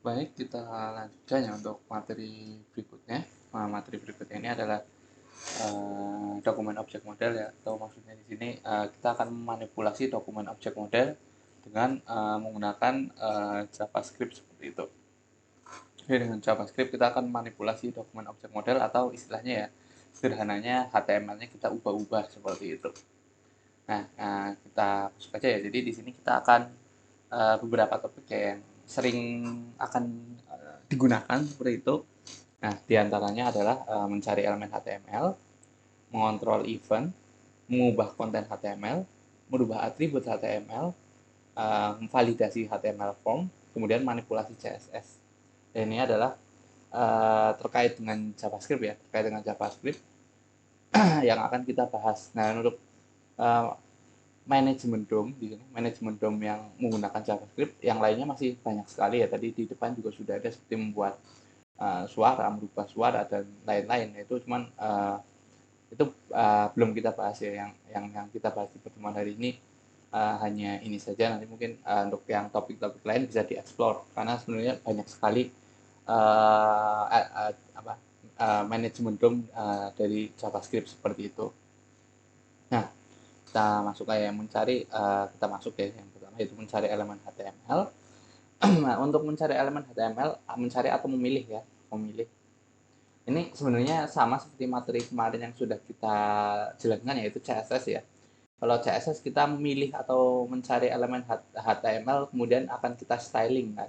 Baik, kita lanjutkan ya untuk materi berikutnya. Nah, materi berikutnya ini adalah dokumen objek model ya, atau maksudnya di sini kita akan memanipulasi dokumen objek model dengan menggunakan JavaScript seperti itu. Jadi dengan JavaScript kita akan manipulasi dokumen objek model atau istilahnya ya sederhananya HTML-nya kita ubah-ubah seperti itu. Nah, kita masuk aja ya. Jadi di sini kita akan beberapa topik yang sering akan digunakan seperti itu. Nah, diantaranya adalah mencari elemen HTML, mengontrol event, mengubah konten HTML, merubah atribut HTML, validasi HTML form, kemudian manipulasi CSS. Dan ini adalah terkait dengan JavaScript ya, terkait dengan JavaScript yang akan kita bahas. Nah, untuk manajemen DOM di sini, manajemen DOM yang menggunakan JavaScript, yang lainnya masih banyak sekali ya. Tadi di depan juga sudah ada seperti membuat suara, merubah suara dan lain-lain. Itu cuman belum kita bahas ya. Yang kita bahas di pertemuan hari ini hanya ini saja. Nanti mungkin untuk yang topik-topik lain bisa dieksplor karena sebenarnya banyak sekali manajemen DOM dari JavaScript seperti itu. Nah, kita masuk kayak mencari kita masuk ya yang pertama yaitu mencari elemen HTML. Nah, untuk mencari elemen HTML mencari atau memilih ya, memilih ini sebenarnya sama seperti materi kemarin yang sudah kita jelaskan yaitu CSS ya. Kalau CSS kita memilih atau mencari elemen HTML kemudian akan kita styling kan.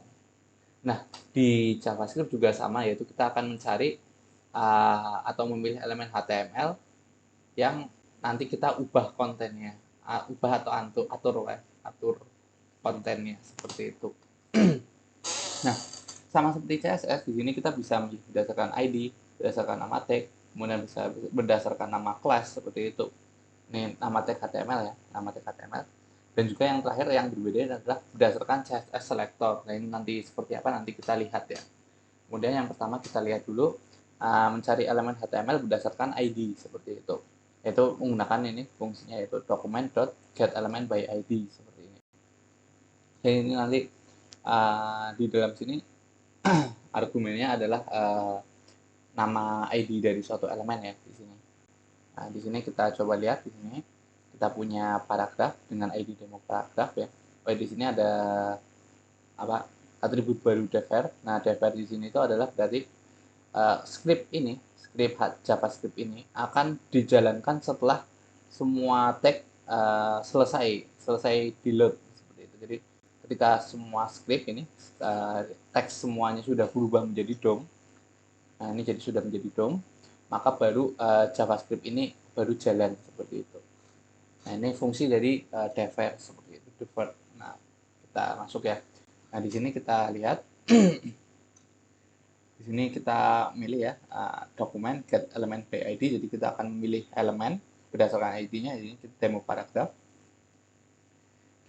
Nah, di JavaScript juga sama yaitu kita akan mencari atau memilih elemen HTML yang nanti kita ubah kontennya, ubah atau atur kontennya seperti itu. Nah, sama seperti CSS di sini kita bisa memilih berdasarkan ID, berdasarkan nama tag, kemudian bisa berdasarkan nama kelas seperti itu. Ini nama tag HTML ya, nama tag HTML. Dan juga yang terakhir yang berbeda adalah berdasarkan CSS selector. Nah, ini nanti seperti apa nanti kita lihat ya. Kemudian yang pertama kita lihat dulu mencari elemen HTML berdasarkan ID seperti itu. Yaitu menggunakan ini fungsinya yaitu document.getElementById by ID seperti ini. Jadi ini nanti di dalam sini argumennya adalah nama ID dari suatu elemen ya di sini. Nah, di sini kita coba lihat di sini kita punya paragraf dengan ID demo paragraf ya. Oh, di sini ada apa atribut baru defer. Nah, defer di sini itu adalah berarti script JavaScript ini akan dijalankan setelah semua tag selesai di load seperti itu. Jadi ketika semua script ini teks semuanya sudah berubah menjadi DOM. Nah, ini jadi sudah menjadi DOM, maka baru JavaScript ini baru jalan seperti itu. Nah, ini fungsi dari defer seperti itu, defer. Nah, kita masuk ya. Nah, di sini kita lihat di sini kita milih ya dokumen get element by ID. Jadi kita akan memilih elemen berdasarkan ID-nya. Ini kita demo paragraf.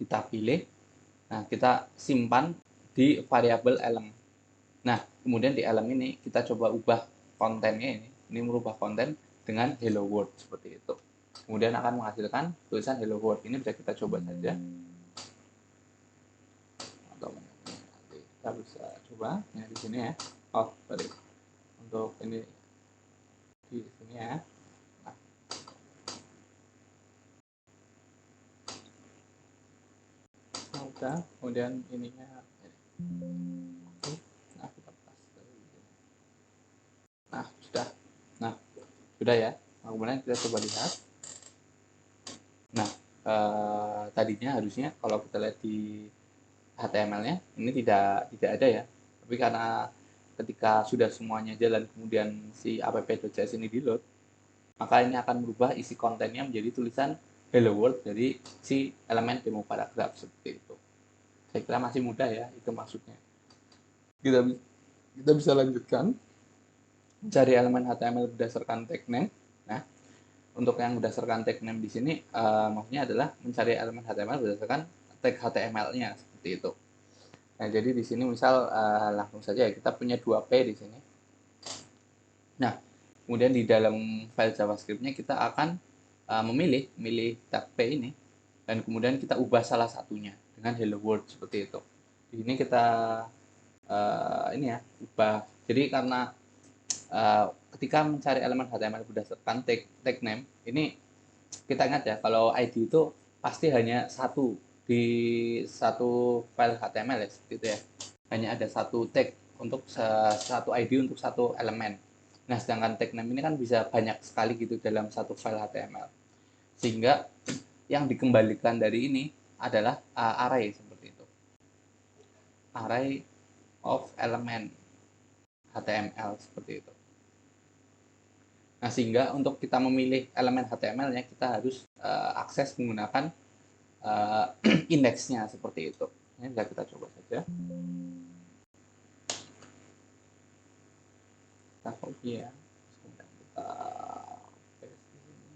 Kita pilih. Nah, kita simpan di variabel element. Nah, kemudian di element ini kita coba ubah kontennya ini. Ini merubah konten dengan hello world seperti itu. Kemudian akan menghasilkan tulisan hello world. Ini bisa kita coba saja. Atau nanti kita bisa coba ya di sini ya. Oh, sorry. Untuk ini di sini ya. Nah, udah, kemudian ininya. Nah, kita pas. Nah, sudah. Nah, sudah ya. Nah, kemudian kita coba lihat. Nah, tadinya harusnya kalau kita lihat di HTML-nya ini tidak ada ya. Tapi karena ketika sudah semuanya jalan kemudian si app.js ini di load, maka ini akan merubah isi kontennya menjadi tulisan hello world dari si elemen demo paragraf seperti itu. Saya kira masih mudah ya, itu maksudnya. Kita bisa lanjutkan cari elemen HTML berdasarkan tag name. Nah, untuk yang berdasarkan tag name di sini maksudnya adalah mencari elemen HTML berdasarkan tag HTML-nya seperti itu. Nah, jadi di sini misal langsung saja ya kita punya 2P di sini. Nah, kemudian di dalam file JavaScript-nya kita akan memilih tag P ini dan kemudian kita ubah salah satunya dengan hello world seperti itu. Di sini kita ini ya, ubah. Jadi karena ketika mencari elemen HTML berdasarkan tag name, ini kita ingat ya, kalau ID itu pasti hanya satu di satu file HTML ya, seperti itu ya. Hanya ada satu tag untuk satu ID untuk satu elemen. Nah, sedangkan tag name ini kan bisa banyak sekali gitu dalam satu file HTML. Sehingga yang dikembalikan dari ini adalah array seperti itu. Array of element HTML seperti itu. Nah, sehingga untuk kita memilih elemen HTML-nya, kita harus akses menggunakan indeksnya seperti itu. Ini bisa kita coba saja. Kita copy ya. Kemudian kita paste di sini.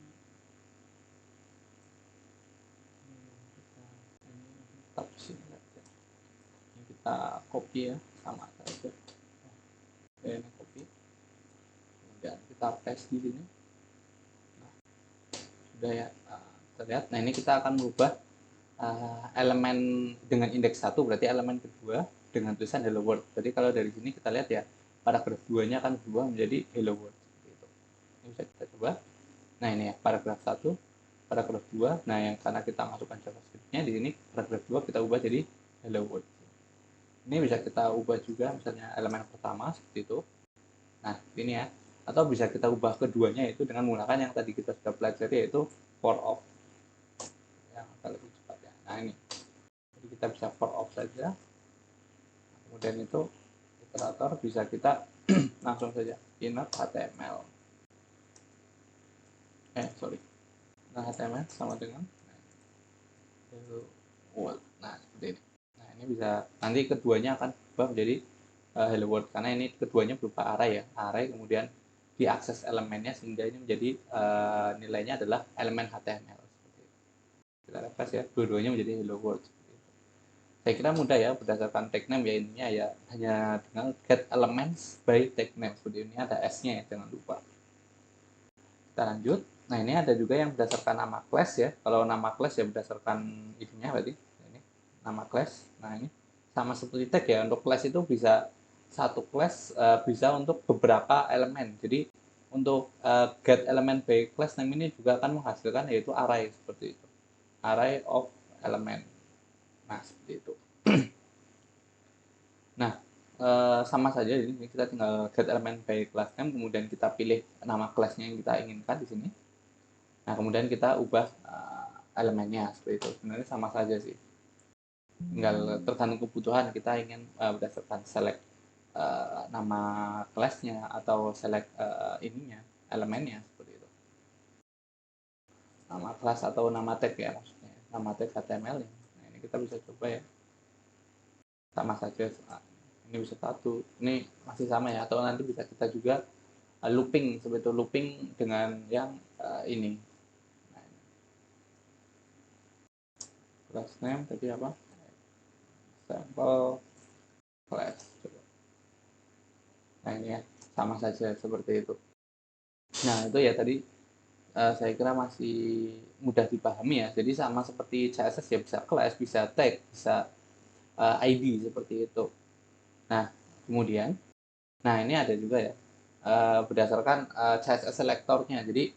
Kita sini saja. Ini kita copy ya, sama saja. Ini copy. Kemudian kita paste di sini. Nah, sudah ya, terlihat. Nah, ini kita akan merubah elemen dengan indeks 1, berarti elemen kedua dengan tulisan hello world. Jadi kalau dari sini kita lihat ya, paragraf 2-nya akan berubah menjadi hello world. Gitu. Ini bisa kita coba. Nah, ini ya, paragraf 1, paragraf 2. Nah, yang karena kita masukkan JavaScript-nya di sini, paragraf 2 kita ubah jadi hello world. Ini bisa kita ubah juga, misalnya elemen pertama seperti itu. Nah, ini ya. Atau bisa kita ubah keduanya, yaitu dengan menggunakan yang tadi kita sudah pelajari, yaitu for of. Yang lebih cepat ya. Nah, ini. Jadi kita bisa for of saja. Kemudian itu iterator bisa kita langsung saja inner HTML. Nah, HTML sama dengan hello world. Nah, seperti ini. Nah, ini bisa nanti keduanya akan berubah menjadi hello world karena ini keduanya berupa array ya. Array kemudian diakses elemennya sehingga ini menjadi nilainya adalah elemen HTML. Seperti itu. Kita refresh ya, dua-duanya menjadi hello world. Saya kira mudah ya, berdasarkan tag name ya, ininya ya hanya dengan get elements by tag name. Seperti ini ada S-nya ya, jangan lupa. Kita lanjut. Nah, ini ada juga yang berdasarkan nama class ya. Kalau nama class ya berdasarkan ininya berarti ini nama class. Nah, ini sama seperti tag ya. Untuk class itu bisa satu class bisa untuk beberapa elemen. Jadi untuk get element by class name ini juga akan menghasilkan yaitu array seperti itu. Array of element. Nah, seperti itu. Nah, sama saja ini kita tinggal get element by class name, kemudian kita pilih nama kelasnya yang kita inginkan di sini. Nah, kemudian kita ubah elemennya seperti itu. Sebenarnya sama saja sih. Tinggal tergantung kebutuhan, kita ingin berdasarkan select nama kelasnya atau select ininya, elemennya seperti itu. Nama kelas atau nama tag ya maksudnya. Nama tag HTML ya. Nah, ini kita bisa coba ya. Sama saja. Ini bisa satu. Ini masih sama ya, atau nanti bisa kita juga looping seperti itu, looping dengan yang ini. Nah, class name tadi apa? Sample class. Nah, ini ya, sama saja seperti itu. Nah, itu ya tadi saya kira masih mudah dipahami ya. Jadi sama seperti CSS ya, bisa class, bisa tag, bisa ID seperti itu. Nah, kemudian, nah ini ada juga ya, berdasarkan CSS selectornya. Jadi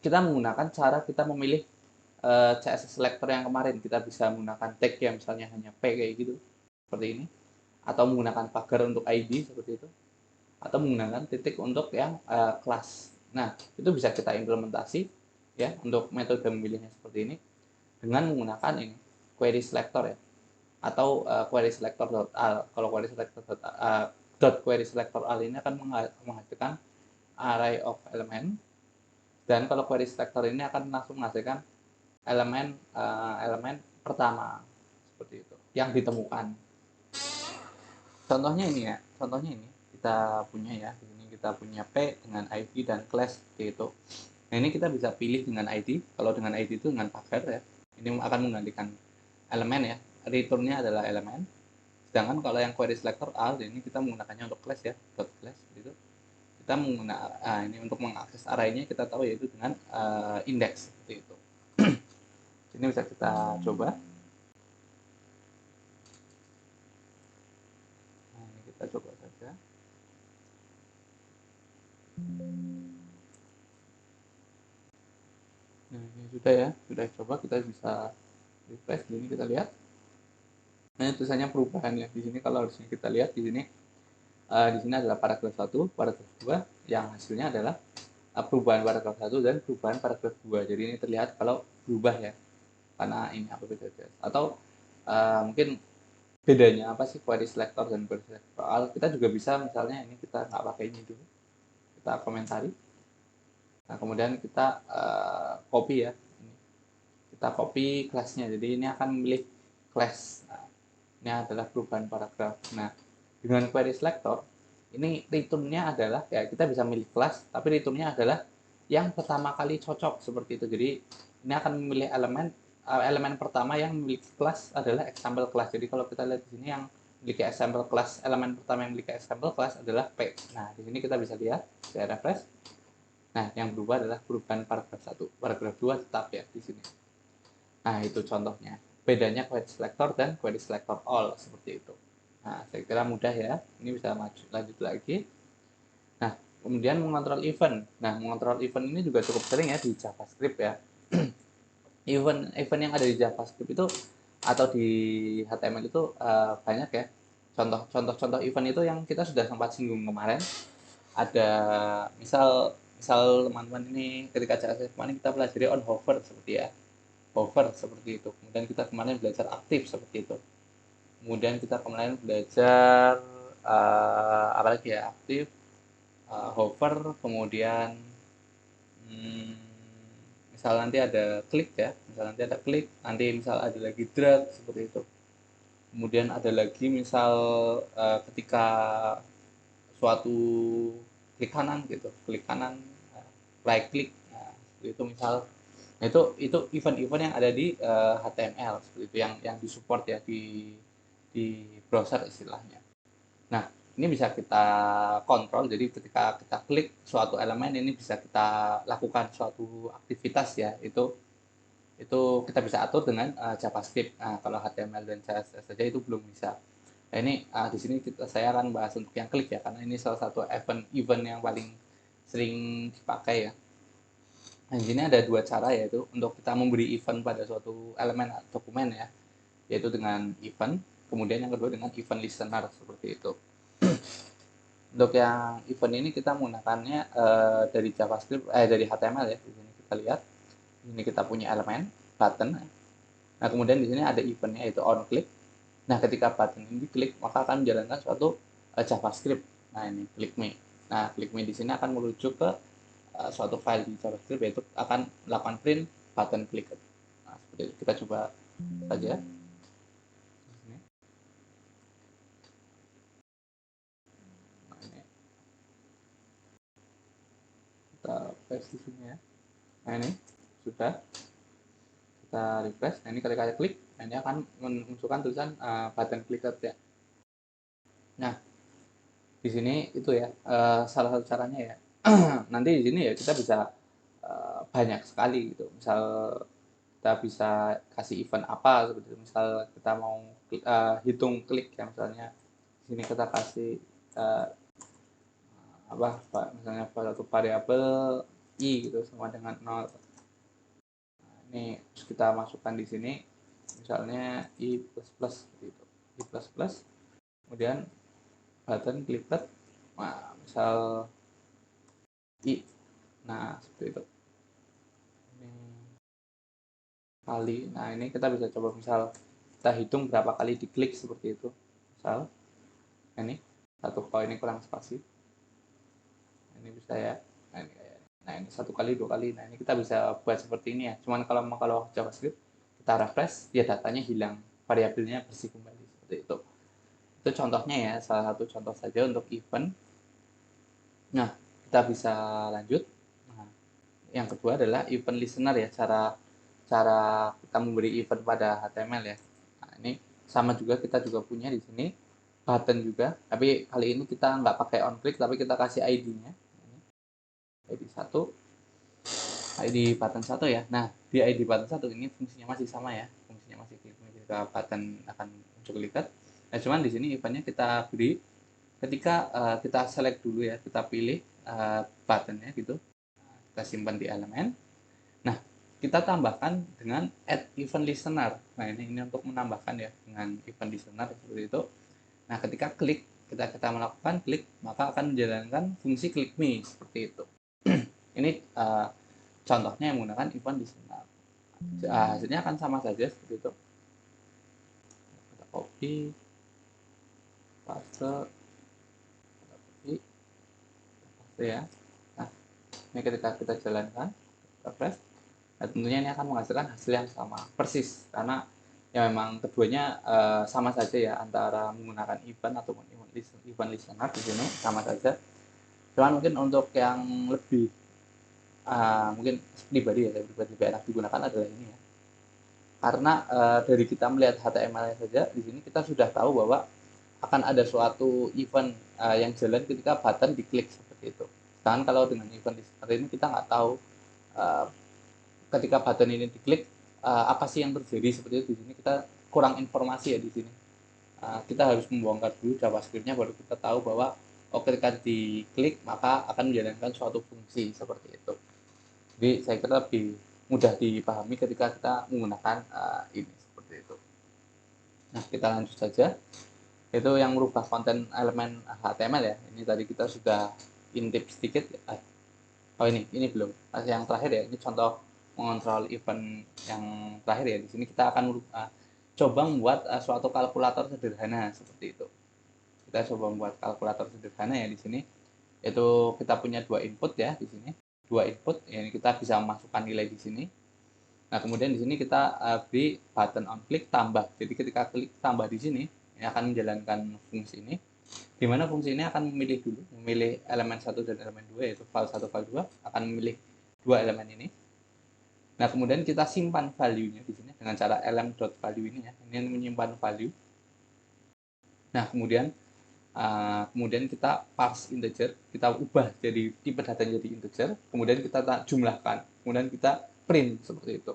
kita menggunakan cara kita memilih CSS selector yang kemarin. Kita bisa menggunakan tag yang misalnya hanya P kayak gitu, seperti ini. Atau menggunakan pagar untuk ID seperti itu. Atau menggunakan titik untuk yang kelas. Nah, itu bisa kita implementasi ya untuk metode memilihnya seperti ini dengan menggunakan ini query selector ya, atau query selector.al. Kalau query selector.al query selector.al ini akan menghasilkan array of element, dan kalau query selector ini akan langsung menghasilkan elemen elemen pertama seperti itu yang ditemukan. Contohnya ini ya, contohnya ini kita punya ya, di sini kita punya P dengan ID dan class gitu. Nah, ini kita bisa pilih dengan ID. Kalau dengan ID itu dengan pagar ya, ini akan menggantikan elemen ya, returnnya adalah elemen. Sedangkan kalau yang query selector all ini kita menggunakannya untuk class ya, dot class gitu. Kita menggunakan ini untuk mengakses arraynya, kita tahu yaitu dengan index seperti itu. Ini bisa kita coba. Kita coba saja. Nah, ini sudah ya, sudah coba, kita bisa refresh. Ini kita lihat. Nah, tulisannya perubahan ya. Di sini kalau harusnya kita lihat di sini adalah paragraf 1, paragraf 2 yang hasilnya adalah perubahan paragraf 1 dan perubahan paragraf 2. Jadi ini terlihat kalau berubah ya. Karena ini apa beda atau mungkin bedanya apa sih query selector dan query selector. Kita juga bisa misalnya ini kita nggak pakai ini dulu. Kita komentari. Nah, kemudian kita copy ya. Kita copy kelasnya. Jadi ini akan memilih kelas. Nah, ini adalah perubahan paragraf. Nah, dengan query selector, ini returnnya adalah, ya kita bisa milih kelas, tapi returnnya adalah yang pertama kali cocok seperti itu. Jadi ini akan memilih elemen pertama yang memiliki kelas adalah example class. Jadi kalau kita lihat di sini yang memiliki example class, elemen pertama yang memiliki example class adalah P. Nah, di sini kita bisa lihat, saya refresh. Nah, yang berubah adalah perubahan paragraf 1. Paragraf 2 tetap ya di sini. Nah, itu contohnya. Bedanya query selector dan query selector all seperti itu. Nah, saya kira mudah ya. Ini bisa lanjut lagi. Nah, kemudian mengontrol event. Nah, mengontrol event ini juga cukup sering ya di JavaScript ya. event yang ada di JavaScript itu atau di HTML itu banyak ya. Contoh event itu yang kita sudah sempat singgung kemarin. Ada misal teman-teman ini ketika JavaScript kemarin kita pelajari on hover seperti ya. Hover seperti itu. Kemudian kita kemarin belajar aktif seperti itu. Kemudian kita kemarin belajar apalagi ya, aktif, hover, kemudian misal nanti ada klik ya, nanti misal ada lagi drag seperti itu. Kemudian ada lagi misal ketika suatu klik kanan gitu, right click, nah, itu misal. Nah, itu event-event yang ada di HTML seperti itu yang disupport ya di browser istilahnya. Nah, ini bisa kita kontrol. Jadi ketika kita klik suatu elemen ini bisa kita lakukan suatu aktivitas ya. Itu kita bisa atur dengan JavaScript. Nah, kalau HTML dan CSS saja itu belum bisa. Nah, ini di sini saya akan bahas untuk yang klik ya, karena ini salah satu event yang paling sering dipakai ya. Nah, di sini ada dua cara, yaitu untuk kita memberi event pada suatu elemen dokumen ya, yaitu dengan event, kemudian yang kedua dengan event listener seperti itu. Untuk yang event ini kita menggunakannya dari JavaScript, dari HTML ya. Di sini kita lihat, ini kita punya elemen button. Nah, kemudian di sini ada eventnya yaitu on click. Nah, ketika button ini diklik, maka akan menjalankan suatu JavaScript. Nah, ini click me. Nah, click me di sini akan merujuk ke suatu file di JavaScript, yaitu akan melakukan print button click. Nah, seperti itu. Kita coba saja. Nah, ini kita paste di sini ya. Nah, ini sudah kita refresh. Nah, ini ketika klik, nah, ini akan memunculkan tulisan button clicked ya. Nah, di sini itu ya salah satu caranya ya. Nanti di sini ya kita bisa banyak sekali gitu. Misal kita bisa kasih event apa seperti itu. Misal kita mau hitung klik ya, misalnya di sini kita kasih misalnya satu variabel i gitu sama dengan 0. Nah, ini terus kita masukkan di sini misalnya i plus gitu. I plus kemudian button clicked, nah misal i, nah seperti itu. Ini kali, nah ini kita bisa coba misal kita hitung berapa kali diklik seperti itu. Misal ini ini kurang spasi, ini bisa ya. Nah ini 1 kali 2 kali. Nah ini kita bisa buat seperti ini ya. Cuman kalau JavaScript kita refresh, ya datanya hilang, variabelnya bersih kembali seperti itu. Itu contohnya ya, salah satu contoh saja untuk event. Nah, kita bisa lanjut. Nah, yang kedua adalah event listener ya, cara kita memberi event pada HTML ya. Nah, ini sama juga, kita juga punya di sini button juga, tapi kali ini kita nggak pakai on click, tapi kita kasih ID-nya. ID 1, ID button 1 ya. Nah, di ID button 1 ini fungsinya masih sama ya. Fungsinya masih ketika button akan muncul lihat. Nah, cuman di sini eventnya kita beri ketika kita select dulu ya, kita pilih buttonnya gitu, kita simpan di elemen. Nah, kita tambahkan dengan add event listener. Nah, ini untuk menambahkan ya dengan event listener seperti itu. Nah, ketika kita melakukan klik, maka akan menjalankan fungsi click me seperti itu. Ini contohnya yang menggunakan event listener. Hasilnya akan sama saja seperti itu. Kita copy, paste, ya. Nah, ini ketika kita jalankan, refresh, nah, tentunya ini akan menghasilkan hasil yang sama persis karena ya memang keduanya sama saja ya, antara menggunakan event ataupun event listener di sini sama saja. Cuman mungkin untuk yang lebih mungkin pribadi ya, lebih enak digunakan adalah ini ya. Karena dari kita melihat HTML saja di sini kita sudah tahu bahwa akan ada suatu event yang jalan ketika button diklik seperti itu. Sedangkan kalau dengan event listener ini kita nggak tahu ketika button ini diklik apa sih yang terjadi seperti itu. Di sini kita kurang informasi ya di sini. Kita harus membongkar dulu JavaScript-nya baru kita tahu bahwa ketika diklik maka akan menjalankan suatu fungsi seperti itu. Jadi saya kira lebih mudah dipahami ketika kita menggunakan ini seperti itu. Nah, kita lanjut saja. Itu yang merubah konten elemen HTML ya. Ini tadi kita sudah intip sedikit. Oh ini belum. Yang terakhir ya. Ini contoh mengontrol event yang terakhir ya. Di sini kita akan coba membuat suatu kalkulator sederhana seperti itu. Kita coba membuat kalkulator sederhana ya di sini. Itu kita punya dua input ya di sini. Dua input. Ini kita bisa memasukkan nilai di sini. Nah, kemudian di sini kita beri button on click tambah. Jadi ketika klik tambah di sini, ini akan menjalankan fungsi ini. Di mana fungsi ini akan memilih elemen 1 dan elemen 2, yaitu file 1, file 2, akan memilih dua elemen ini. Nah, kemudian kita simpan value-nya di sini dengan cara lm.value ini ya. Ini menyimpan value. Nah, kemudian kita parse integer, kita ubah jadi tipe datanya jadi integer, kemudian kita jumlahkan, kemudian kita print seperti itu.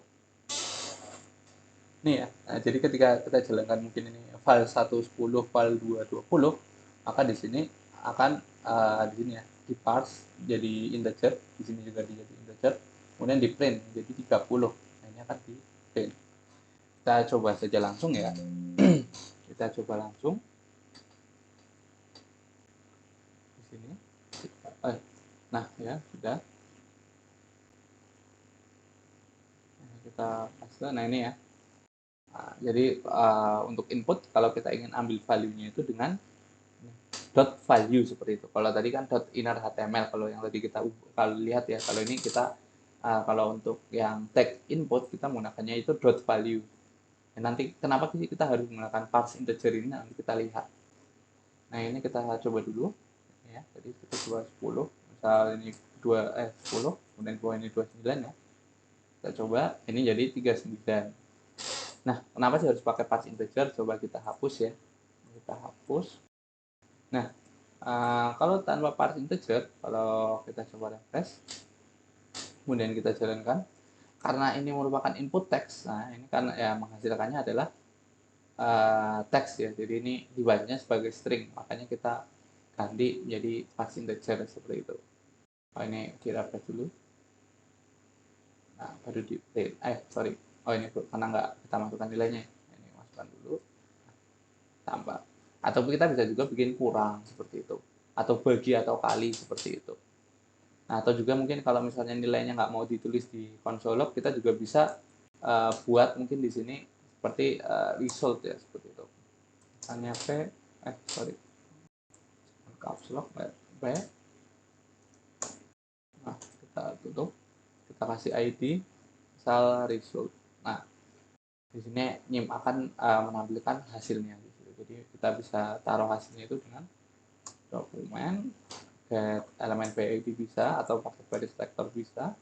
Nih ya, nah, jadi ketika kita jalankan mungkin ini file 1 10, file 2 20, maka di sini akan di sini ya di parse jadi integer, di sini juga jadi integer, kemudian di print jadi 30. Nah, ini akan di print. Kita coba saja langsung ya. Kita coba langsung di sini. Nah, ya sudah. Kita paste. Nah, ini ya. Nah, jadi untuk input kalau kita ingin ambil value-nya itu dengan dot value seperti itu. Kalau tadi kan dot inner HTML, kalau yang tadi kita kalau lihat ya, kalau ini kita kalau untuk yang tag input kita menggunakannya itu dot value. Nanti kenapa sih kita harus menggunakan parse integer ini, nanti kita lihat. Nah, ini kita coba dulu ya. Jadi kita coba 10. Misal ini 10, kemudian ini 29 ya. Kita coba ini jadi 39. Nah, kenapa sih harus pakai parse integer? Coba kita hapus ya. Kita hapus. Nah, kalau tanpa parse integer, kalau kita coba refresh, kemudian kita jalankan, karena ini merupakan input teks, nah ini karena ya menghasilkannya adalah teks ya, jadi ini dibacanya sebagai string, makanya kita ganti menjadi parse integer seperti itu. Ini di refresh dulu. Nah, baru di print. Ini karena nggak kita masukkan nilainya. Ini masukkan dulu. Tambah. Atau kita bisa juga bikin kurang seperti itu. Atau bagi atau kali seperti itu. Nah, atau juga mungkin kalau misalnya nilainya nggak mau ditulis di console log, kita juga bisa buat mungkin di sini seperti result ya, seperti itu. Misalnya caps lock B. Nah, kita tutup. Kita kasih ID misal result. Nah, di sini akan menampilkan hasilnya. Jadi kita bisa taruh hasilnya itu dengan dokumen get elemen PID bisa, atau pakai query selector bisa.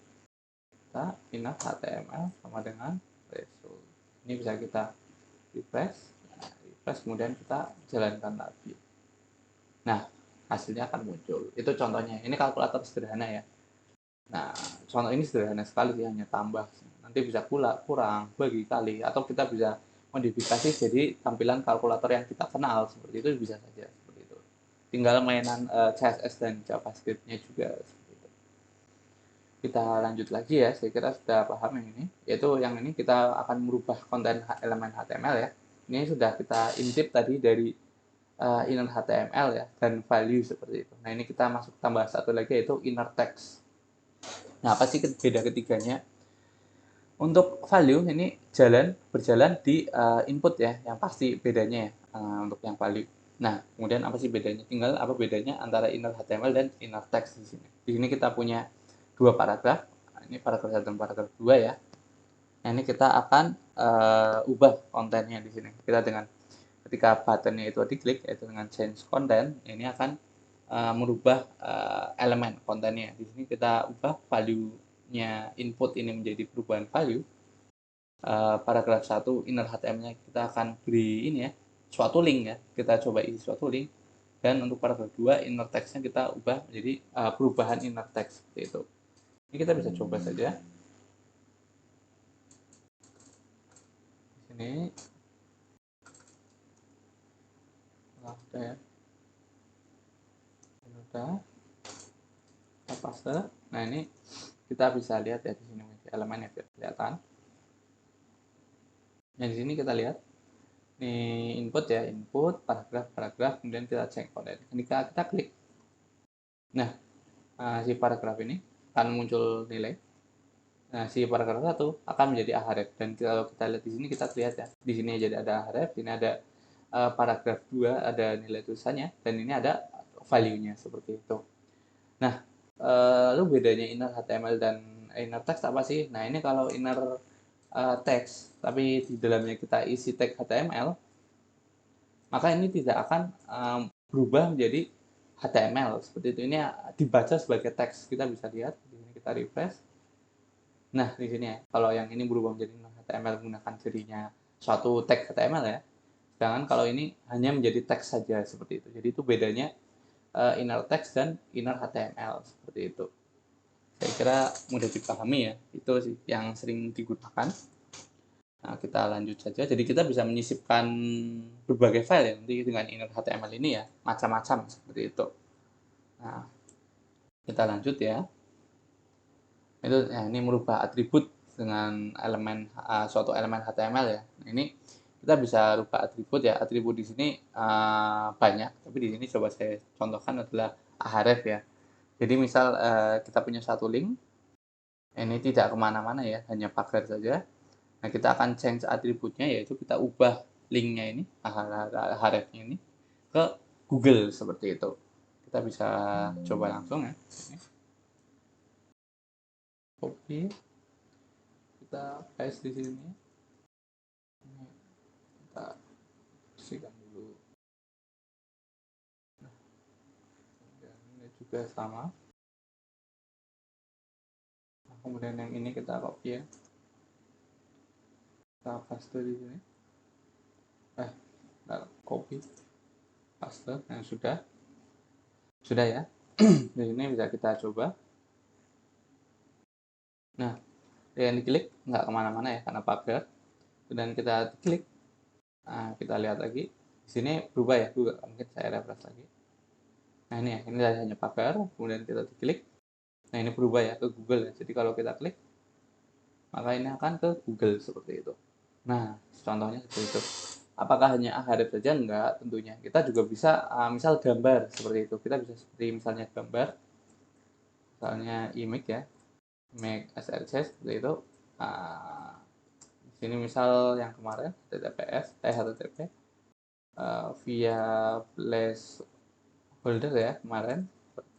Kita inner HTML sama dengan result. Ini bisa kita refresh, kemudian kita jalankan lagi. Nah, hasilnya akan muncul. Itu contohnya. Ini kalkulator sederhana ya. Nah, contoh ini sederhana sekali sih, hanya tambah. Nanti bisa kurang, bagi, kali, atau kita bisa modifikasi jadi tampilan kalkulator yang kita kenal seperti itu, bisa saja seperti itu. tinggal mainan CSS dan JavaScript-nya juga seperti itu. Kita lanjut lagi ya, saya kira sudah paham yang ini, yaitu yang ini kita akan merubah konten elemen HTML ya. Ini sudah kita intip tadi dari inner HTML ya, dan value seperti itu. Nah ini kita masuk tambah satu lagi, yaitu inner text. Nah apa sih beda ketiganya? Untuk value ini berjalan di input ya, yang pasti bedanya ya untuk yang value. Nah, kemudian apa sih bedanya? Tinggal apa bedanya antara inner HTML dan inner text di sini. Di sini kita punya dua paragraf. Ini paragraf 1 dan paragraf 2 ya. Nah, ini kita akan ubah kontennya di sini. Kita dengan ketika buttonnya itu diklik, yaitu dengan change content, ini akan merubah elemen kontennya. Di sini kita ubah value-nya input ini menjadi perubahan value. Paragraf 1 inner HTML-nya kita akan beri ini ya, suatu link ya. Kita coba isi suatu link. Dan untuk paragraf 2 inner text-nya kita ubah menjadi perubahan inner text seperti itu. Ini kita bisa coba saja. Di sini udah ya. Udah. Kita paste. Nah, ini kita bisa lihat ya di sini elemennya kelihatan. Nah, di sini kita lihat ini input ya, input paragraf, kemudian kita cek konten. Ketika kita klik, nah si paragraf ini akan muncul nilai. Nah, si paragraf 1 akan menjadi ahref, dan kalau kita lihat di sini kita lihat ya, di sini jadi ada ahref, ini ada paragraf 2 ada nilai tulisannya, dan ini ada value-nya seperti itu. Nah, lalu bedanya inner HTML dan inner text apa sih? Nah, ini kalau inner text, tapi di dalamnya kita isi tag HTML, maka ini tidak akan berubah menjadi HTML seperti itu. Ini dibaca sebagai teks. Kita bisa lihat di sini, kita refresh. Nah, di sini ya, kalau yang ini berubah menjadi HTML menggunakan jadinya suatu tag HTML ya. Sedangkan kalau ini hanya menjadi teks saja seperti itu. Jadi itu bedanya inner text dan inner HTML seperti itu. Saya kira mudah dipahami ya. Itu sih yang sering digunakan. Nah, kita lanjut saja. Jadi kita bisa menyisipkan berbagai file ya nanti dengan inner HTML ini ya, macam-macam seperti itu. Nah, kita lanjut ya. Itu ya, ini merubah atribut dengan elemen suatu elemen HTML ya. Nah, ini kita bisa rubah atribut ya. Atribut di sini banyak, tapi di sini coba saya contohkan adalah ahref ya. Jadi misal kita punya satu link, ini tidak kemana-mana ya, hanya pagar saja. Nah, kita akan change atributnya, yaitu kita ubah linknya ini, hrefnya ini, ke Google seperti itu. Kita bisa coba langsung ya. Copy, kita paste di sini. Ini kita bersihkan dulu. Nah, dan ini juga sama. Nah, kemudian yang ini kita copy ya. Kita paste di sini. Kita copy, paste. Nah, sudah ya. Di sini bisa kita coba. Nah, yang diklik nggak kemana-mana ya karena pagar. Dan kita klik, nah, kita lihat lagi. Di sini berubah ya, mungkin saya refresh lagi. Nah ini ya, ini hanya pagar. Kemudian kita klik. Nah ini berubah ya ke Google ya. Jadi kalau kita klik, maka ini akan ke Google seperti itu. Nah, contohnya seperti itu. Apakah hanya ahref saja? Enggak, tentunya. Kita juga bisa, misal gambar seperti itu. Kita bisa seperti misalnya gambar, misalnya image ya, image src seperti itu. Di sini misal yang kemarin HTTP via placeholder ya kemarin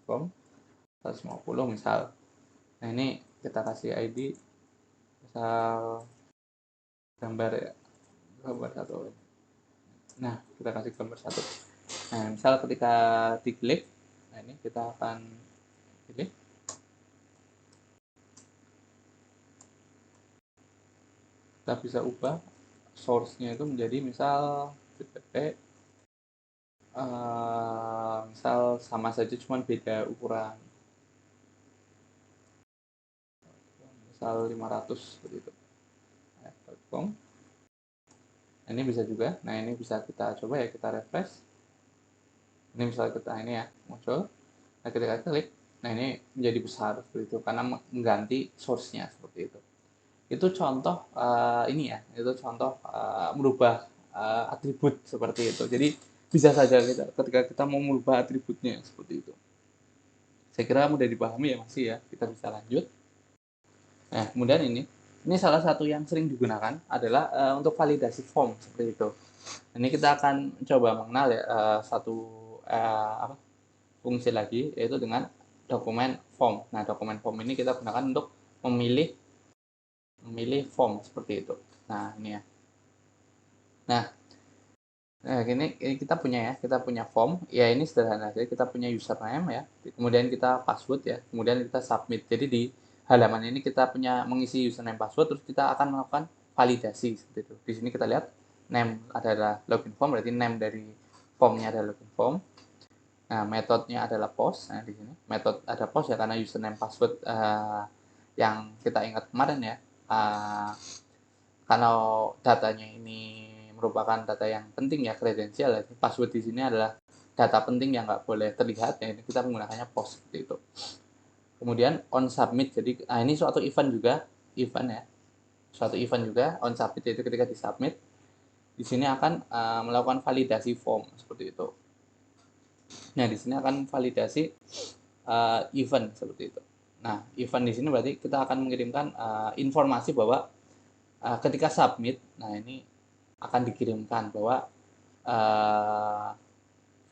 form 150 misal. Nah ini kita kasih ID misal gambar ya, gambar satu. Nah kita kasih gambar satu. Nah misal ketika diklik, nah ini kita akan pilih. Kita bisa ubah source-nya itu menjadi misal HTTP misal sama saja cuman beda ukuran, misal 500 seperti itu. Nah, ini bisa juga. Nah ini bisa kita coba ya, kita refresh. Ini misalnya kita ini ya muncul, nah ketika klik, nah ini menjadi besar seperti itu karena mengganti source-nya seperti itu. Itu contoh ini ya, itu contoh merubah atribut seperti itu. Jadi bisa saja kita ketika kita mau merubah atributnya seperti itu. Saya kira mudah dipahami ya masih ya. Kita bisa lanjut. Nah, kemudian ini salah satu yang sering digunakan adalah untuk validasi form seperti itu. Ini kita akan coba mengenal ya satu apa, fungsi lagi yaitu dengan dokumen form. Nah, dokumen form ini kita gunakan untuk memilih form seperti itu. Nah, ini ya. Nah, ini kita punya ya, kita punya form. Ya ini sederhana saja, kita punya username ya, kemudian kita password ya, kemudian kita submit. Jadi di halaman ini kita punya mengisi username password, terus kita akan melakukan validasi seperti itu. Di sini kita lihat name adalah login form, berarti name dari formnya adalah login form. Nah, metodenya adalah post. Nah, di sini metode ada post ya karena username password yang kita ingat kemarin ya. Kalau datanya ini merupakan data yang penting ya, kredensial ya. Password di sini adalah data penting yang nggak boleh terlihat ya. Ini kita menggunakannya post seperti itu. Kemudian on submit, jadi ini suatu event juga, event ya, suatu event juga on submit, itu ketika di submit di sini akan melakukan validasi form seperti itu. Nah, di sini akan validasi event seperti itu. Nah, event di sini berarti kita akan mengirimkan informasi bahwa ketika submit, nah ini akan dikirimkan bahwa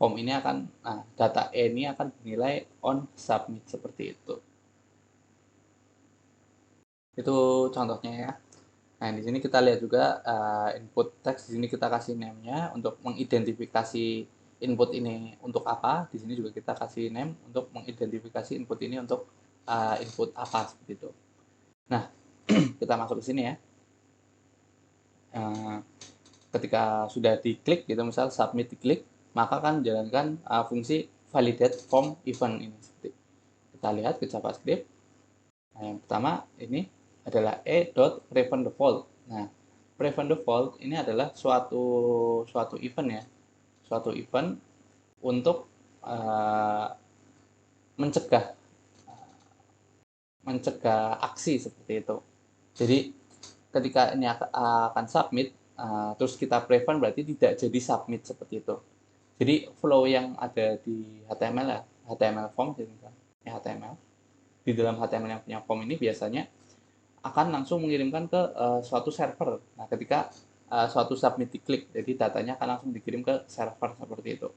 form ini akan, data E ini akan dinilai on submit seperti itu. Itu contohnya ya. Nah, di sini kita lihat juga input text. Di sini kita kasih name-nya untuk mengidentifikasi input ini untuk apa. Di sini juga kita kasih name untuk mengidentifikasi input ini untuk input apa seperti itu. Nah, kita masuk ke sini ya. Ketika sudah diklik gitu, misal submit diklik, maka akan menjalankan fungsi validate form event ini. Seperti kita lihat ke JavaScript. Nah, yang pertama ini adalah e.prevent default. Nah, prevent default ini adalah suatu event ya, suatu event untuk mencegah aksi seperti itu. Jadi ketika ini akan submit, terus kita prevent berarti tidak jadi submit seperti itu. Jadi flow yang ada di HTML ya, HTML form, jadi ya HTML. Di dalam HTML yang punya form ini biasanya akan langsung mengirimkan ke suatu server. Nah, ketika suatu submit diklik, jadi datanya akan langsung dikirim ke server seperti itu.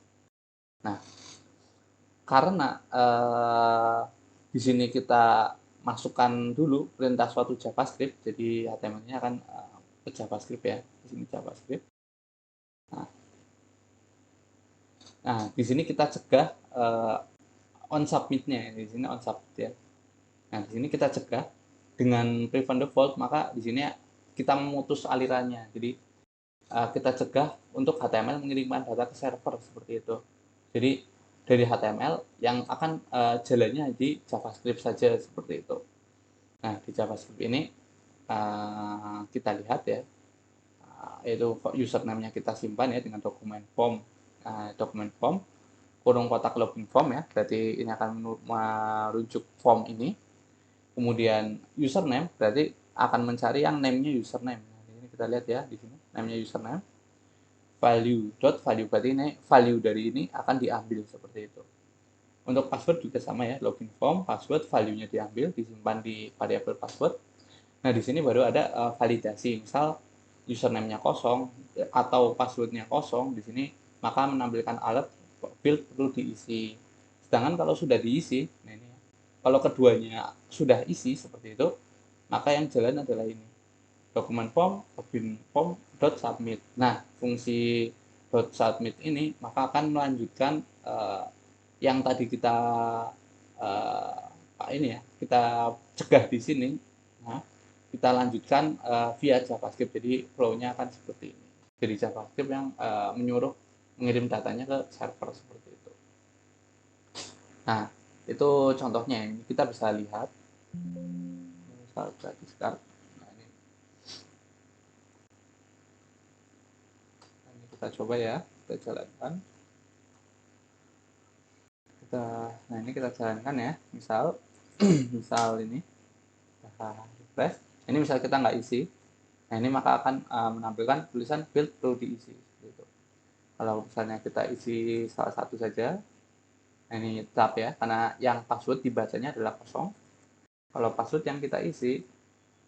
Nah, karena di sini kita masukkan dulu perintah suatu JavaScript, jadi HTML-nya akan ke JavaScript ya, di sini JavaScript. Nah, di sini kita cegah on submit-nya, di sini on submit ya. Nah, di sini kita cegah dengan prevent default, maka di sini kita memutus alirannya. Jadi kita cegah untuk HTML mengirimkan data ke server seperti itu. Jadi dari HTML yang akan jalannya di JavaScript saja seperti itu. Nah, di JavaScript ini kita lihat ya, itu username-nya kita simpan ya dengan dokumen form, kurung kotak login form ya, berarti ini akan merujuk form ini. Kemudian username berarti akan mencari yang name-nya username. Nah, ini kita lihat ya di sini name-nya username. Value berarti ini value dari ini akan diambil seperti itu. Untuk password juga sama ya, login form, password, value-nya diambil, disimpan di variabel password. Nah, di sini baru ada validasi. Misal username-nya kosong atau password-nya kosong, di sini maka menampilkan alert field perlu diisi. Sedangkan kalau sudah diisi, nah ini, kalau keduanya sudah isi seperti itu, maka yang jalan adalah ini. Dokumen form, login form, .submit. Nah, fungsi .submit ini maka akan melanjutkan yang tadi kita ini ya, kita cegah di sini. Nah, kita lanjutkan via JavaScript. Jadi flow-nya akan seperti ini. Jadi JavaScript yang menyuruh mengirim datanya ke server seperti itu. Nah, itu contohnya. Ini kita bisa lihat. Misal discard. Nah, ini kita coba ya, kita jalankan. Nah, ini kita jalankan ya. Misal misal ini refresh. Ini misal kita nggak isi. Nah, ini maka akan menampilkan tulisan field perlu diisi. Gitu. Kalau misalnya kita isi salah satu saja, nah ini tab ya, karena yang password dibacanya adalah kosong. Kalau password yang kita isi,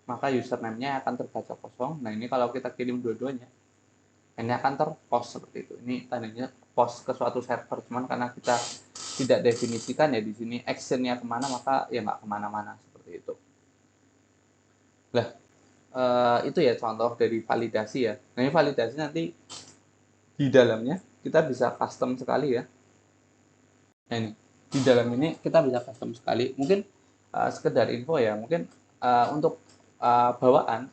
maka username-nya akan terbaca kosong. Nah, ini kalau kita kirim dua-duanya, ini akan terpost seperti itu. Ini tandanya post ke suatu server, cuman karena kita tidak definisikan ya di sini action-nya kemana, maka ya nggak kemana-mana seperti itu. Nah, itu ya contoh dari validasi ya. Nah, ini validasi nanti di dalamnya kita bisa custom sekali ya. Nah, ini di dalam ini kita bisa custom sekali. Mungkin sekedar info ya, mungkin untuk bawaan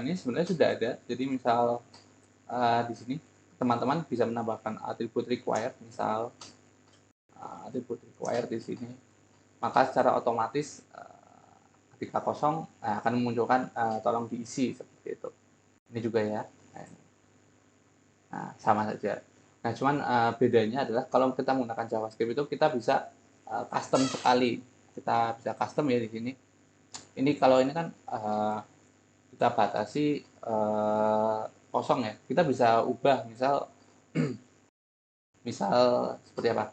ini sebenarnya sudah ada. Jadi misal di sini teman-teman bisa menambahkan atribut required, misal atribut required di sini, maka secara otomatis ketika kosong akan memunculkan tolong diisi seperti itu. Ini juga ya. Nah, sama saja. Nah, cuman bedanya adalah kalau kita menggunakan JavaScript itu kita bisa custom sekali. Kita bisa custom ya di sini. Ini kalau ini kan kita batasi kosong ya. Kita bisa ubah misal misal seperti apa?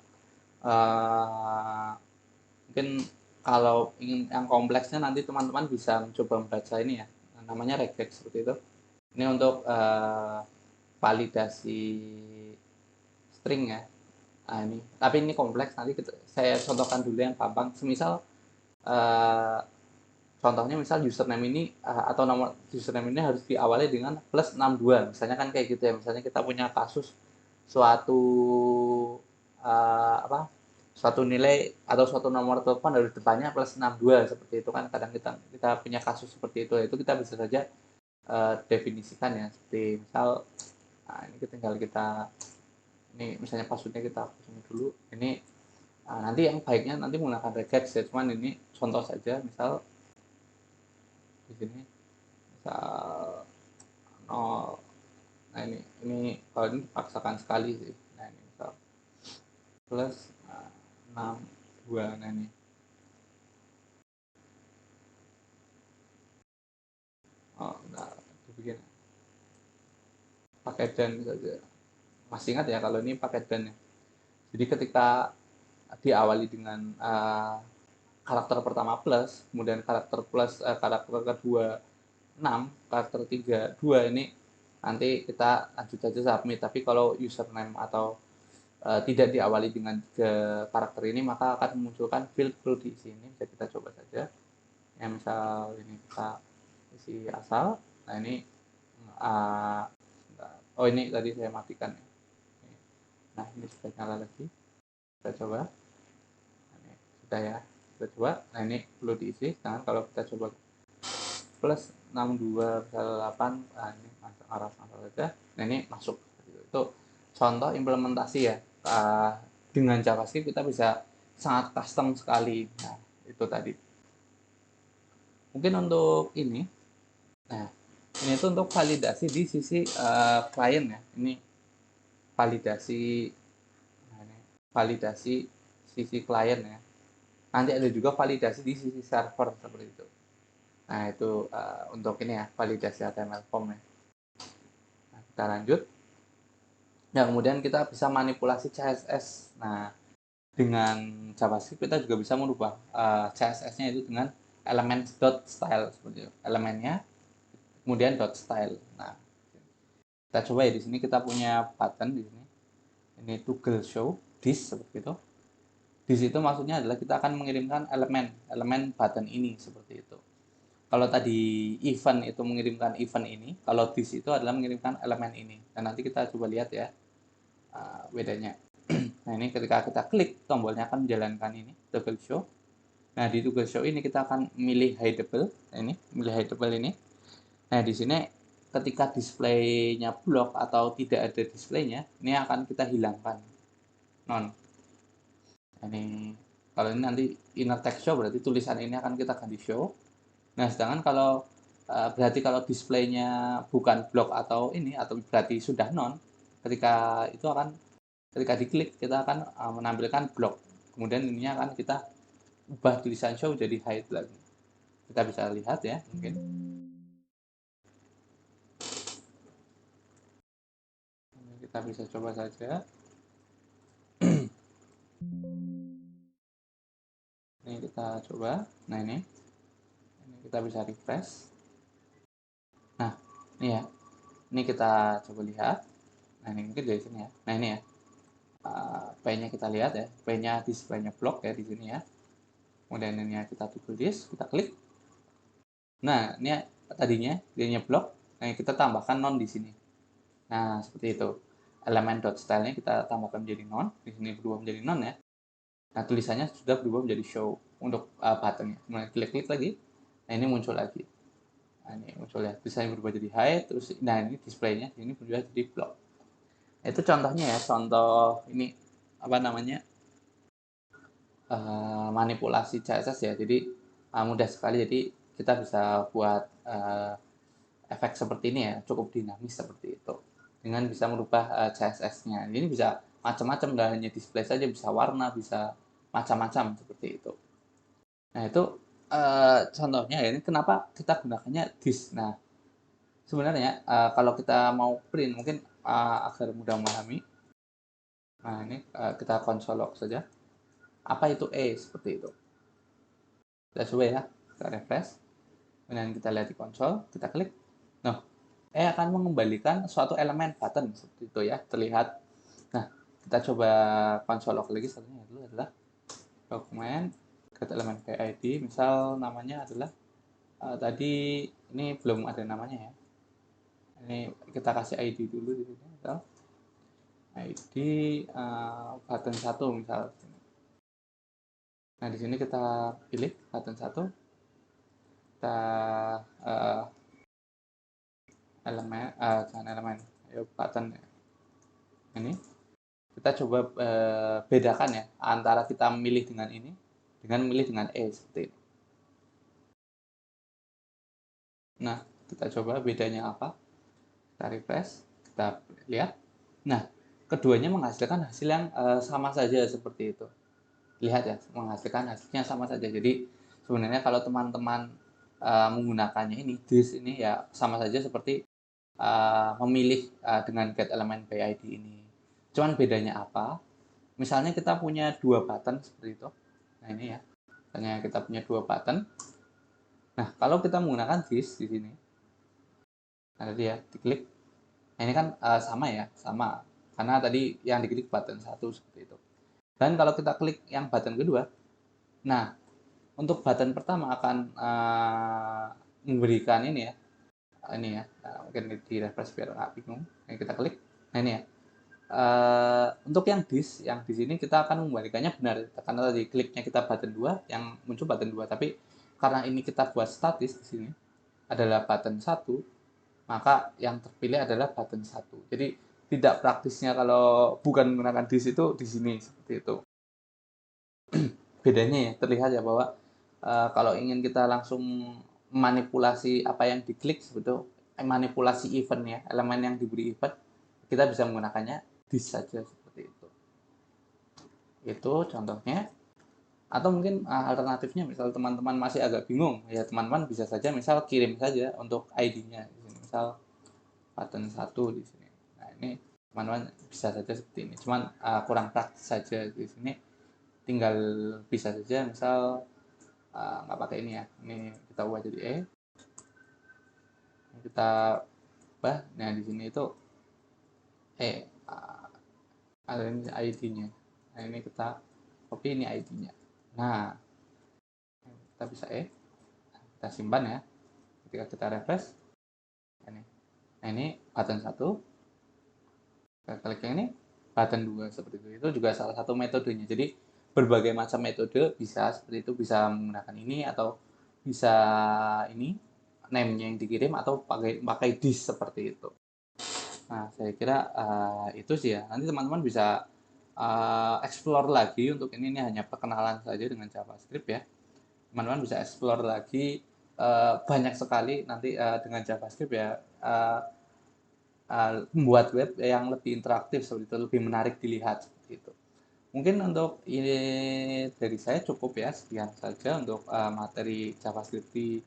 Mungkin kalau ingin yang kompleksnya nanti teman-teman bisa mencoba membaca ini ya. Namanya regex seperti itu. Ini untuk validasi string ya. Nah, ini tapi ini kompleks, nanti saya contohkan dulu yang gampang. Semisal contohnya misal username ini atau nomor username ini harus diawali dengan plus 62 misalnya, kan kayak gitu ya. Misalnya kita punya kasus suatu suatu nilai atau suatu nomor telepon harus depannya plus 62 seperti itu kan. Kadang kita punya kasus seperti itu kita bisa saja definisikan ya, seperti misal ini tinggal kita ini misalnya passwordnya kita hapus dulu. Ini nanti yang baiknya nanti menggunakan regex ya, cuman ini contoh saja. Misal di sini misal 0. Nah, ini kalau ini dipaksakan sekali sih. Nah, ini misal plus 62. Nah, ini enggak dibikin pakai dan saja. Masih ingat ya kalau ini pakai dan ya. Jadi ketika diawali dengan karakter pertama plus, kemudian karakter kedua 6, karakter 3 2, ini nanti kita lanjut saja submit. Tapi kalau username atau tidak diawali dengan karakter ini, maka akan memunculkan field perlu diisi. Ini bisa kita coba saja ya, misal ini kita isi asal. Nah, ini ini tadi saya matikan ya. Nah, ini sudah nyala lagi, kita coba. Nah, ini sudah ya, kita coba. Nah, ini perlu diisi. Nah, kalau kita coba plus 62 8, nah ini masuk arah saja. Nah, ini masuk. Itu contoh implementasi ya. Dengan JavaScript kita bisa sangat custom sekali. Nah, itu tadi. Mungkin untuk ini, nah ini tuh untuk validasi di sisi klien ya. Ini validasi, nah ini validasi sisi klien ya. Nanti ada juga validasi di sisi server seperti itu. Nah, itu untuk ini ya, validasi HTML form ya. Nah, kita lanjut. Nah, kemudian kita bisa manipulasi CSS. Nah, dengan JavaScript kita juga bisa merubah CSS-nya itu dengan elemen dot style seperti itu. Elemennya kemudian dot style. Nah, kita coba ya, di sini kita punya button di sini. Ini toggle show this seperti itu. Di situ maksudnya adalah kita akan mengirimkan elemen button ini seperti itu. Kalau tadi event itu mengirimkan event ini, kalau this itu adalah mengirimkan elemen ini. Dan nanti kita coba lihat ya bedanya. Nah, ini ketika kita klik, tombolnya akan menjalankan ini toggle show. Nah, di toggle show ini kita akan milih hideable. Nah, ini milih hideable ini. Nah, di sini ketika displaynya blok atau tidak ada displaynya, ini akan kita hilangkan non. Nah, ini kalau ini nanti inner text show, berarti tulisan ini akan kita ganti show. Nah, sedangkan kalau berarti kalau displaynya bukan blok atau ini, atau berarti sudah non, ketika itu akan ketika diklik kita akan menampilkan blok. kemudian ininya akan kita ubah tulisan show jadi hide lagi. Kita bisa lihat ya, mungkin. Kita bisa coba saja. Ini kita coba. Nah, ini kita bisa refresh. Nah, ini ya. Ini kita coba lihat. Nah, ini mungkin dari sini ya. Nah, ini ya. P-nya kita lihat ya. P-nya display-nya block ya di sini ya. Kemudian ini ya, kita toggle this, kita klik. Nah, ini ya, tadinya dia block. Nah, kita tambahkan non di sini. Nah, seperti itu. Elemen dot style-nya kita tambahkan menjadi non. Di sini berubah menjadi non ya. Nah, tulisannya sudah berubah menjadi show untuk button-nya. Kemudian klik-klik lagi. Nah, ini muncul lagi. Nah, ini muncul ya. Tulisannya berubah jadi hide. Terus, nah ini display-nya. Ini berubah jadi block. Nah, itu contohnya ya. Contoh ini, apa namanya, manipulasi CSS ya. Jadi, mudah sekali. Jadi, kita bisa buat efek seperti ini ya. Cukup dinamis seperti itu. Dengan bisa merubah CSS-nya. Ini bisa macam-macam. Nggak hanya display saja. Bisa warna, bisa macam-macam seperti itu. Nah, itu contohnya ya, ini kenapa kita gunakannya this. Nah, sebenarnya kalau kita mau print mungkin agar mudah memahami. Nah, ini kita konsol log saja. Apa itu E seperti itu. Kita coba ya, kita refresh. Kemudian kita lihat di konsol, kita klik. Nah, E akan mengembalikan suatu elemen button seperti itu ya, terlihat. Nah, kita coba konsol log lagi. Satunya dulu adalah dokumen get elemen PID. Misal namanya adalah tadi ini belum ada namanya ya. Ini kita kasih ID dulu di sini. Misal ID button 1 misal. Nah, di sini kita pilih button 1. Kita elemen jangan elemen, ya button ya. Ini kita coba bedakan ya antara kita memilih dengan ini dengan memilih dengan E seperti ini. Nah, kita coba bedanya apa. Kita refresh, kita lihat. Nah, keduanya menghasilkan hasil yang sama saja seperti itu. Lihat ya, menghasilkan hasilnya sama saja. Jadi sebenarnya kalau teman-teman menggunakannya ini this ini ya sama saja seperti memilih dengan get element PID ini. Cuman bedanya apa? Misalnya kita punya dua button seperti itu. Nah, ini ya. Misalnya kita punya dua button. Nah, kalau kita menggunakan this di sini. Nah, tadi ya, diklik. Nah, ini kan sama ya, sama. Karena tadi yang diklik button 1 seperti itu. Dan kalau kita klik yang button kedua, nah, untuk button pertama akan memberikan ini ya. Ini ya, mungkin di refresh biar nggak bingung. Ini kita klik. Nah, ini ya. Untuk yang di sini kita akan membalikannya benar. Karena tadi kliknya kita button 2, yang muncul button 2. Tapi karena ini kita buat statis di sini adalah button 1, maka yang terpilih adalah button 1. Jadi tidak praktisnya kalau bukan menggunakan this itu di sini seperti itu. Bedanya ya, terlihat ya bahwa kalau ingin kita langsung manipulasi apa yang diklik sebetulnya manipulasi event ya, elemen yang diberi event, kita bisa menggunakannya this saja seperti itu. Itu contohnya. Atau mungkin alternatifnya misal teman-teman masih agak bingung, ya teman-teman bisa saja misal kirim saja untuk ID-nya. Misal button 1 di sini. Nah, ini teman-teman bisa saja seperti ini. Cuman kurang praktis saja di sini. Tinggal bisa saja misal nggak pakai ini ya. Ini kita ubah jadi E. Kita ubah. Nah, di sini itu ada ini ID-nya. Nah, ini kita copy ini ID-nya. Nah, kita bisa kita simpan ya. Ketika kita refresh, ini. Nah, ini button 1. Kita klik yang ini, button 2 seperti itu. Itu juga salah satu metodenya. Jadi berbagai macam metode bisa seperti itu, bisa menggunakan ini atau bisa ini name-nya yang dikirim atau pakai this seperti itu. Nah, saya kira itu sih ya. Nanti teman-teman bisa explore lagi untuk ini hanya perkenalan saja dengan JavaScript ya. Teman-teman bisa explore lagi banyak sekali nanti dengan JavaScript ya. Membuat web yang lebih interaktif seperti itu, lebih menarik dilihat seperti itu. Mungkin untuk ini dari saya cukup ya, sekian saja untuk materi JavaScript di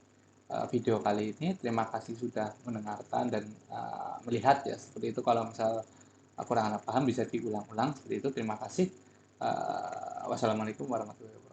video kali ini. Terima kasih sudah mendengarkan dan melihat ya, seperti itu. Kalau misal kurang paham bisa diulang-ulang seperti itu. Terima kasih. Wassalamualaikum warahmatullahi wabarakatuh.